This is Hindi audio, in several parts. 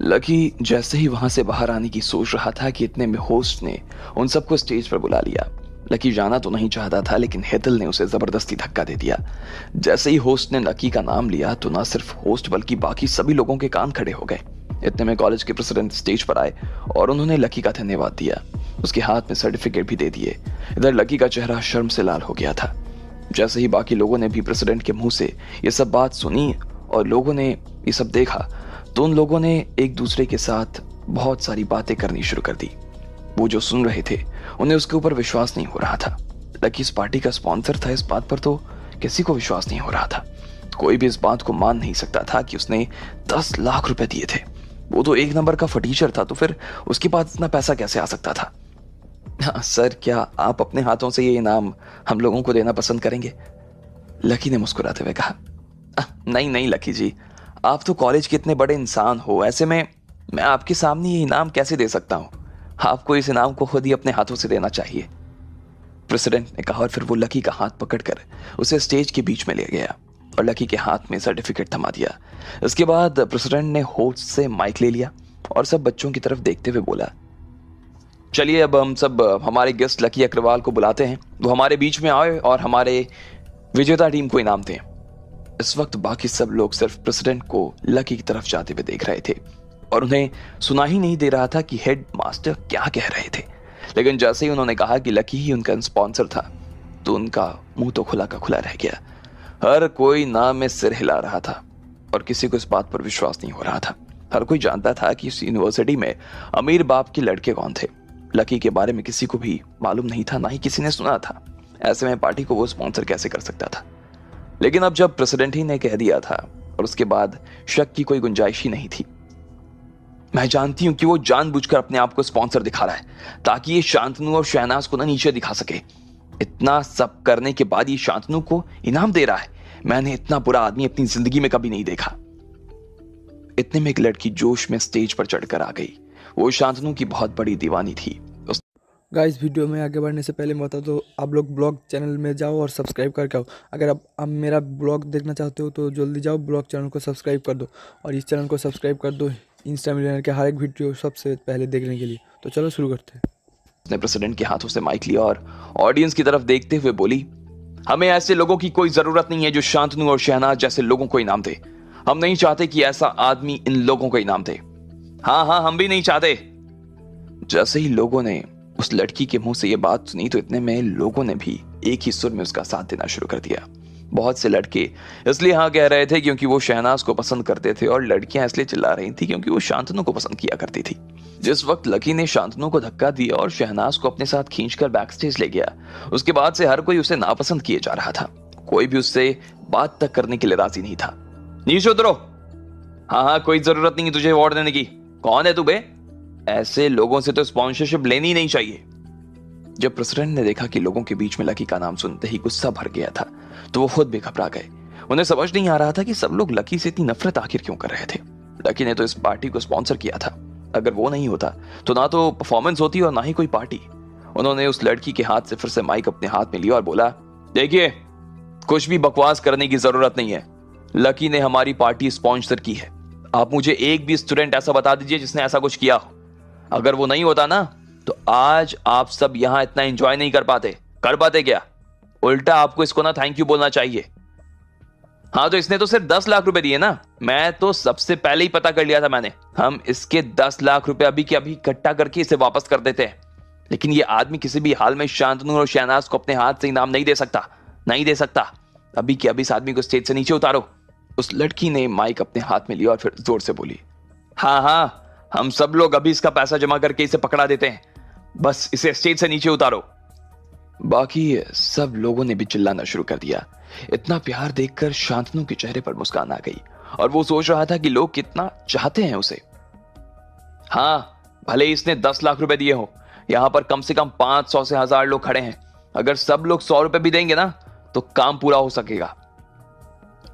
लकी जैसे ही वहां से बाहर आने की सोच रहा था कि इतने में होस्ट ने उन सबको स्टेज पर बुला लिया। लकी जाना तो नहीं चाहता था, लेकिन हेतल ने उसे जबरदस्ती धक्का दे दिया। जैसे ही होस्ट ने लकी का नाम लिया तो ना सिर्फ होस्ट बल्कि बाकी सभी लोगों के कान खड़े हो गए। इतने में कॉलेज के प्रेसिडेंट स्टेज पर आए और उन्होंने लकी का धन्यवाद दिया। उसके हाथ में सर्टिफिकेट भी दे दिए। इधर लकी का चेहरा शर्म से लाल हो गया था। जैसे ही बाकी लोगों ने भी प्रेसिडेंट के मुंह से ये सब बात सुनी और लोगों ने ये सब देखा, तो उन लोगों ने एक दूसरे के साथ बहुत सारी बातें करनी शुरू कर दी। वो जो सुन रहे थे उन्हें उसके ऊपर विश्वास नहीं हो रहा था। लकी इस पार्टी का स्पॉन्सर था, इस बात पर तो किसी को विश्वास नहीं हो रहा था। कोई भी इस बात को मान नहीं सकता था कि उसने 10 लाख रुपए दिए थे। वो तो एक नंबर का फटीचर था, तो फिर उसके पास इतना पैसा कैसे आ सकता था? हाँ, सर, क्या आप अपने हाथों से ये इनाम हम लोगों को देना पसंद करेंगे? लकी ने मुस्कुराते हुए कहा। नहीं नहीं लकी जी, आप तो कॉलेज के इतने बड़े इंसान हो, ऐसे में मैं आपके सामने ये इनाम कैसे दे सकता हूं? आपको इस इनाम को खुद ही अपने हाथों से देना चाहिए, प्रेसिडेंट ने कहा। और फिर वो लकी का हाथ पकड़कर उसे स्टेज के बीच में ले गया और लकी के हाथ में सर्टिफिकेट थमा दिया। इसके बाद प्रेसिडेंट ने होस्ट से माइक ले लिया और सब बच्चों की तरफ देखते हुए बोला, चलिए अब हम सब हमारे गेस्ट लकी अग्रवाल को बुलाते हैं। वो हमारे बीच में आए और हमारे विजेता टीम को इनाम दें। इस वक्त बाकी सब लोग सिर्फ प्रेसिडेंट को लकी की तरफ जाते हुए देख रहे थे और उन्हें सुना ही नहीं दे रहा था कि हेड मास्टर क्या कह रहे थे। लेकिन जैसे ही उन्होंने कहा कि लकी ही उनका स्पॉन्सर था, तो उनका मुंह तो खुला का खुला रह गया। हर कोई नाम में सिर हिला रहा था और किसी को इस बात पर विश्वास नहीं हो रहा था। हर कोई जानता था कि इस यूनिवर्सिटी में अमीर बाप के लड़के कौन थे। लकी के बारे में किसी को भी मालूम नहीं था, ना ही किसी ने सुना था। ऐसे में पार्टी को वो स्पॉन्सर कैसे कर सकता था? लेकिन अब जब प्रेसिडेंट ही ने कह दिया था और उसके बाद शक की कोई गुंजाइश ही नहीं थी। मैं जानती हूं कि वो जानबूझकर अपने आप को स्पॉन्सर दिखा रहा है ताकि ये शांतनु और शहनाज को ना नीचे दिखा सके। इतना सब करने के बाद ये शांतनु को इनाम दे रहा है। मैंने इतना बुरा आदमी अपनी जिंदगी में कभी नहीं देखा। इतने में एक लड़की जोश में स्टेज पर चढ़कर आ गई। वो शांतनु की बहुत बड़ी दीवानी थी। गाइस, वीडियो में आगे बढ़ने से पहले मैं बता दो, आप लोग ब्लॉग चैनल में जाओ और सब्सक्राइब करके आओ। अगर आप मेरा ब्लॉग देखना चाहते हो तो जल्दी जाओ, ब्लॉग चैनल को सब्सक्राइब कर दो और इस चैनल को सब्सक्राइब कर दो इंस्टा मिलियनेयर के हर एक वीडियो सबसे पहले देखने के लिए। तो चलो शुरू करते हैं। उसने प्रेसिडेंट के हाथों से माइक लिया और ऑडियंस की तरफ देखते हुए बोली, हमें ऐसे लोगों की कोई जरूरत नहीं है जो शांतनु और शहनाज जैसे लोगों को इनाम दे। हम नहीं चाहते कि ऐसा आदमी इन लोगों को इनाम दे। हाँ, हम भी नहीं चाहते। जैसे ही लोगों ने उस लड़की के मुंह से ये बात सुनी, तो इतने में लोगों ने भी एक ही सुर में उसका साथ देना शुरू कर दिया। बहुत से लड़के इसलिए हाँ कह रहे थे क्योंकि वो शहनाज को पसंद करते थे और लड़कियां इसलिए चिल्ला रही थी क्योंकि वो शांतनु को पसंद किया करती थी। जिस वक्त लकी ने शांतनु को धक्का दिया और शहनाज को अपने साथ खींचकर बैक स्टेज ले गया, उसके बाद से हर कोई उसे नापसंद किए जा रहा था। कोई भी उससे बात तक करने के लिए राजी नहीं था। नीचे उतरो। हाँ, कोई जरूरत नहीं तुझे अवार्ड देने की। कौन है तू बे? ऐसे लोगों से तो स्पॉन्सरशिप लेनी नहीं चाहिए। जब प्रेसिडेंट ने देखा कि लोगों के बीच में लकी का नाम सुनते ही गुस्सा भर गया था, तो वो खुद भी घबरा गए। उन्हें समझ नहीं आ रहा था कि सब लोग लकी से इतनी नफरत आखिर क्यों कर रहे थे। लकी ने तो इस पार्टी को स्पॉन्सर किया था। अगर वो नहीं होता तो ना तो परफॉर्मेंस होती और ना ही कोई पार्टी। उन्होंने उस लड़की के हाथ से फिर से माइक अपने हाथ में लिया और बोला, देखिए, कुछ भी बकवास करने की जरूरत नहीं है। लकी ने हमारी पार्टी स्पॉन्सर की है। आप मुझे एक भी स्टूडेंट ऐसा बता दीजिए जिसने ऐसा कुछ किया हो। अगर वो नहीं होता ना, तो आज आप सब यहां इतना एंजॉय नहीं कर पाते क्या? उल्टा आपको इसको ना थैंक यू बोलना चाहिए। हाँ, तो इसने तो सिर्फ 10 लाख रुपए दिए ना। मैं तो सबसे पहले ही पता कर लिया था मैंने। हम इसके 10 लाख रुपए अभी के अभी इकट्ठा करके इसे वापस कर देते हैं। लेकिन ये आदमी किसी भी हाल में शांतनु और शहनाज को अपने हाथ से इनाम नहीं दे सकता। अभी के अभी इस आदमी को स्टेज से नीचे उतारो। उस लड़की ने माइक अपने हाथ में लिया और फिर जोर से बोली, हाँ, हम सब लोग अभी इसका पैसा जमा करके इसे पकड़ा देते हैं। बस इसे स्टेज से नीचे उतारो। बाकी सब लोगों ने भी चिल्लाना शुरू कर दिया। इतना प्यार देखकर शांतनु के चेहरे पर मुस्कान आ गई और वो सोच रहा था कि लोग कितना चाहते हैं उसे। हाँ, भले इसने 10 लाख रुपए दिए हो, यहां पर कम से कम 500 से 1000 लोग खड़े हैं। अगर सब लोग 100 रुपए भी देंगे ना, तो काम पूरा हो सकेगा।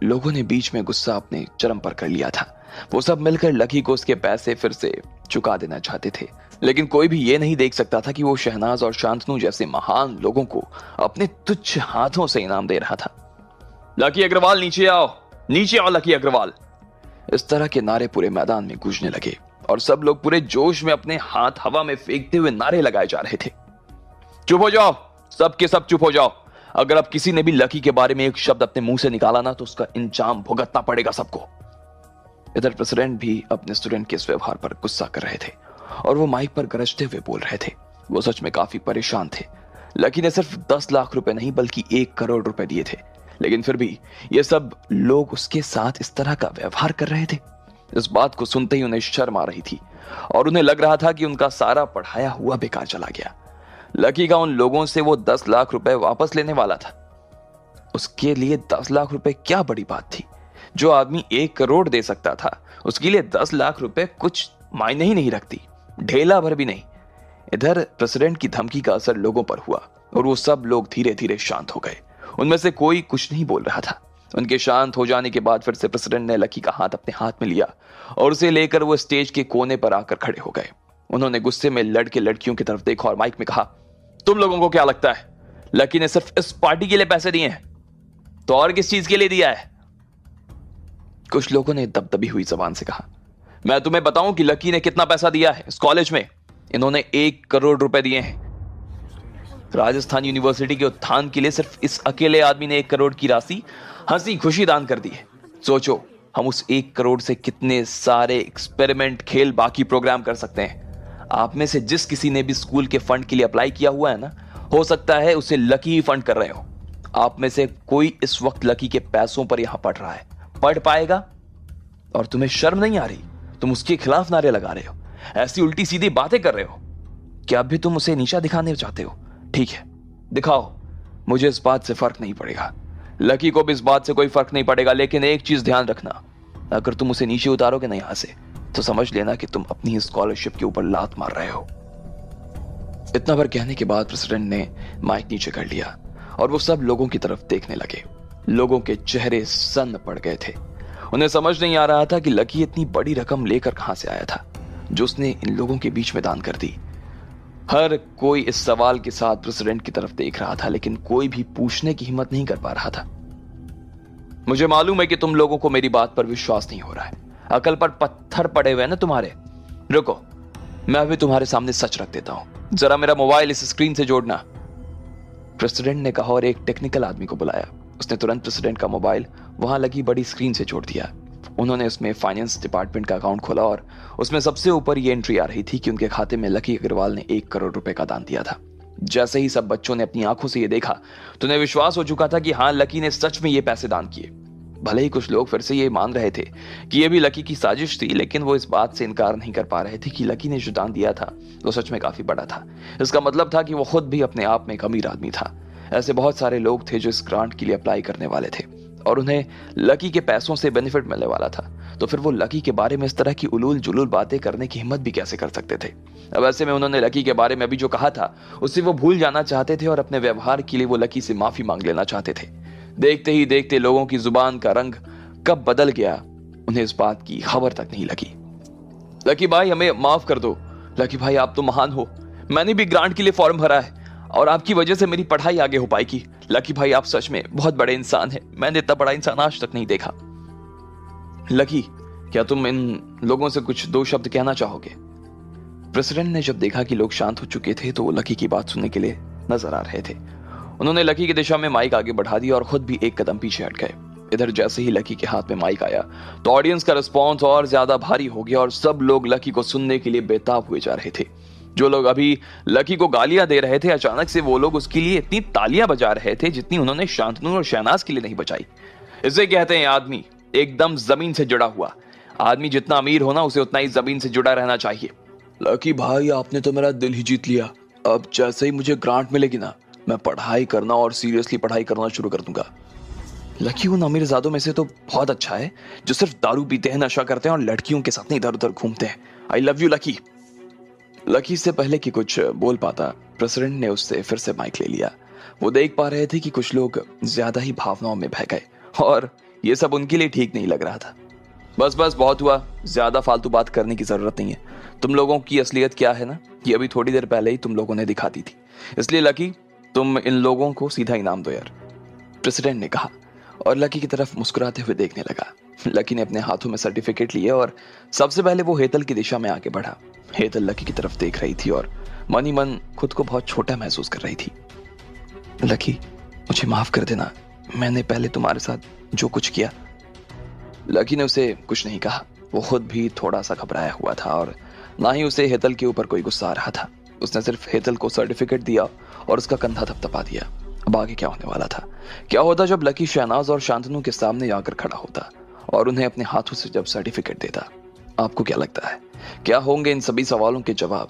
लोगों ने बीच में गुस्सा अपने चरम पर कर लिया था। वो सब मिलकर लकी को उसके पैसे फिर से चुका देना चाहते थे, लेकिन कोई भी ये नहीं देख सकता था कि वो शहनाज और शांतनु जैसे महान लोगों को अपने तुच्छ हाथों से इनाम दे रहा था। लकी अग्रवाल नीचे आओ लकी अग्रवाल। इस तरह के नारे पूरे मैदान में गूंजने लगे। और सब लोग पूरे जोश में अपने हाथ हवा में फेंकते हुए नारे लगाए जा रहे थे। चुप हो जाओ, सब के सब चुप हो जाओ। अगर अब किसी ने भी लकी के बारे में एक शब्द अपने मुंह से निकाला ना तो उसका इंजाम भुगतना पड़ेगा सबको। इधर प्रेसिडेंट भी अपने स्टूडेंट के इस व्यवहार पर गुस्सा कर रहे थे और वो माइक पर गरजते हुए बोल रहे थे। वो सच में काफी परेशान थे। लकी ने सिर्फ 10 लाख रुपए नहीं बल्कि 1 करोड़ रुपए दिए थे, लेकिन फिर भी ये सब लोग उसके साथ इस तरह का व्यवहार कर रहे थे। इस बात को सुनते ही उन्हें शर्म आ रही थी और उन्हें लग रहा था कि उनका सारा पढ़ाया हुआ बेकार चला गया। लकी का उन लोगों से वो 10 लाख रुपए वापस लेने वाला था। उसके लिए 10 लाख रुपए क्या बड़ी बात थी। जो आदमी 1 करोड़ दे सकता था उसके लिए 10 लाख रुपए कुछ मायने ही नहीं रखती, ढेला भर भी नहीं। इधर प्रेसिडेंट की धमकी का असर लोगों पर हुआ और वो सब लोग धीरे धीरे शांत हो गए। उनमें से कोई कुछ नहीं बोल रहा था। उनके शांत हो जाने के बाद फिर से प्रेसिडेंट ने लकी का हाथ अपने हाथ में लिया और उसे लेकर वो स्टेज के कोने पर आकर खड़े हो गए। उन्होंने गुस्से में लड़के लड़कियों की तरफ देखा और माइक में कहा, तुम लोगों को क्या लगता है लकी ने सिर्फ इस पार्टी के लिए पैसे दिए हैं तो और किस चीज के लिए दिया है? कुछ लोगों ने दबदबी हुई जबान से कहा, मैं तुम्हें बताऊं कि लकी ने कितना पैसा दिया है इस कॉलेज में। इन्होंने 1 करोड़ रुपए दिए हैं। राजस्थान यूनिवर्सिटी के उत्थान के लिए सिर्फ इस अकेले आदमी ने 1 करोड़ की राशि हंसी खुशी दान कर दी है। सोचो हम उस 1 करोड़ से कितने सारे एक्सपेरिमेंट, खेल, बाकी प्रोग्राम कर सकते हैं। आप में से जिस किसी ने भी स्कूल के फंड के लिए अप्लाई किया हुआ है ना, हो सकता है उसे लकी ही फंड कर रहे हो। आप में से कोई इस वक्त लकी के पैसों पर यहां पढ़ रहा है, पढ़ पाएगा और तुम्हें शर्म नहीं आ रही? तुम उसके खिलाफ नारे लगा रहे हो, ऐसी उल्टी सीधी बातें कर रहे हो। क्या अब भी तुम उसे नीचा दिखाने चाहते हो? ठीक है, दिखाओ, मुझे इस बात से फर्क नहीं पड़ेगा, लकी को भी इस बात से कोई फर्क नहीं पड़ेगा। लेकिन एक चीज ध्यान रखना, अगर तुम उसे नीचे उतारोगे ना यहां से तो समझ लेना कि तुम अपनी स्कॉलरशिप के ऊपर लात मार रहे हो। इतना भर कहने के बाद प्रेसिडेंट ने माइक नीचे कर लिया और वो सब लोगों की तरफ देखने लगे। लोगों के चेहरे सन्न पड़ गए थे। उन्हें समझ नहीं आ रहा था कि लकी इतनी बड़ी रकम लेकर कहां से आया था जो उसने इन लोगों के बीच में दान कर दी। हर कोई इस सवाल के साथ प्रेसिडेंट की तरफ देख रहा था, लेकिन कोई भी पूछने की हिम्मत नहीं कर पा रहा था। मुझे मालूम है कि तुम लोगों को मेरी बात पर विश्वास नहीं हो रहा है, अकल पर पत्थर पड़े हुए हैं ना तुम्हारे। रुको, मैं अभी तुम्हारे सामने सच रख देता हूं। जरा मेरा मोबाइल इस स्क्रीन से जोड़ना, प्रेसिडेंट ने कहा और एक टेक्निकल आदमी को बुलाया। उसने तुरंत प्रेसिडेंट का मोबाइल वहां लगी बड़ी स्क्रीन से जोड़ दिया। उन्होंने उसमें फाइनेंस डिपार्टमेंट का अकाउंट खोला और उसमें सबसे ऊपर ये एंट्री आ रही थी कि उनके खाते में लकी अग्रवाल ने 1 करोड़ रुपए का दान दिया था। जैसे ही सब बच्चों ने अपनी आंखों से ये देखा तो उन्हें विश्वास हो चुका था कि हाँ, लकी ने सच में ये पैसे दान किए। भले ही कुछ लोग फिर से ये मान रहे थे कि ये भी लकी की साजिश थी, लेकिन वो इस बात से इनकार नहीं कर पा रहे थे कि लकी ने जो दान दिया था वो सच में काफी बड़ा था। इसका मतलब था कि वो खुद भी अपने आप में एक अमीर आदमी था। ऐसे बहुत सारे लोग थे जो इस ग्रांट के लिए अप्लाई करने वाले थे और उन्हें लकी के पैसों से बेनिफिट मिलने वाला था। तो फिर वो लकी के बारे में इस तरह की उलूल जुलूल बातें करने की हिम्मत भी कैसे कर सकते थे? अब ऐसे में उन्होंने लकी के बारे में अभी जो कहा था उससे वो भूल जाना चाहते थे और अपने व्यवहार के लिए वो लकी से माफी मांग लेना चाहते थे। देखते ही देखते लोगों की जुबान का रंग कब बदल गया उन्हें इस बात की खबर तक नहीं लगी। लकी भाई, हमें माफ कर दो। लकी भाई, आप तो महान हो। मैंने भी ग्रांट के लिए फॉर्म भरा है और आपकी वजह से मेरी पढ़ाई आगे हो पाएगी। लकी भाई, आप सच में बहुत बड़े इंसान हैं। मैंने इतना बड़ा इंसान आज तक नहीं देखा। लकी, क्या तुम इन लोगों से कुछ 2 शब्द कहना चाहोगे? प्रेसिडेंट ने जब देखा कि लोग शांत हो चुके थे तो वो लकी की बात सुनने के लिए नजर आ रहे थे। उन्होंने लकी की दिशा में माइक आगे बढ़ा दिया और खुद भी एक कदम पीछे हट गए। इधर जैसे ही लकी के हाथ में माइक आया तो ऑडियंस का रिस्पॉन्स और ज्यादा भारी हो गया और सब लोग लकी को सुनने के लिए बेताब हुए जा रहे थे। जो लोग अभी लकी को गालियां दे रहे थे, अचानक से वो लोग उसके लिए इतनी तालियां बजा रहे थे जितनी उन्होंने शांतनु और शहनाज के लिए नहीं बजाई। इसे कहते हैं आदमी एकदम जमीन से जुड़ा हुआ। आदमी जितना अमीर हो ना, उसे उतना ही जमीन से जुड़ा रहना चाहिए। लकी भाई, आपने तो मेरा दिल ही जीत लिया। अब जैसे ही मुझे ग्रांट मिलेगी ना, मैं पढ़ाई करना और सीरियसली पढ़ाई करना शुरू कर दूंगा। लकी उन अमीरजादों में से तो बहुत अच्छा है जो सिर्फ दारू पीते हैं, नशा करते हैं और लड़कियों के साथ इधर उधर घूमते हैं। I love you lucky. Lucky से पहले कि कुछ बोल पाता, प्रेसिडेंट ने उससे फिर से माइक ले लिया। वो देख पा रहे थे कि कुछ लोग ज्यादा ही भावनाओं में बह गए और ये सब उनके लिए ठीक नहीं लग रहा था। बस बस, बहुत हुआ, ज्यादा फालतू बात करने की जरूरत नहीं है। तुम लोगों की असलियत क्या है ना, ये अभी थोड़ी देर पहले ही तुम लोगों ने दिखा दी थी। इसलिए लकी, तुम इन लोगों को सीधा इनाम दो यार, प्रेसिडेंट ने कहा और लकी की तरफ मुस्कुराते हुए देखने लगा। लकी ने अपने हाथों में सर्टिफिकेट लिए और सबसे पहले वो हेतल की दिशा में आगे बढ़ा। हेतल लकी की तरफ देख रही थी और मन ही मन खुद को बहुत छोटा महसूस कर रही थी। लकी, मुझे माफ कर देना, मैंने पहले तुम्हारे साथ जो कुछ किया। लकी ने उसे कुछ नहीं कहा। वो खुद भी थोड़ा सा घबराया हुआ था और ना ही उसे हेतल के ऊपर कोई गुस्सा आ रहा था। उसने सिर्फ हेतल को सर्टिफिकेट दिया और उसका कंधा थपथपा दिया। अब आगे क्या होने वाला था? क्या होता जब लकी शहनाज और शांतनु के सामने आकर खड़ा होता और उन्हें अपने हाथों से जब सर्टिफिकेट देता? आपको क्या लगता है, क्या होंगे इन सभी सवालों के जवाब?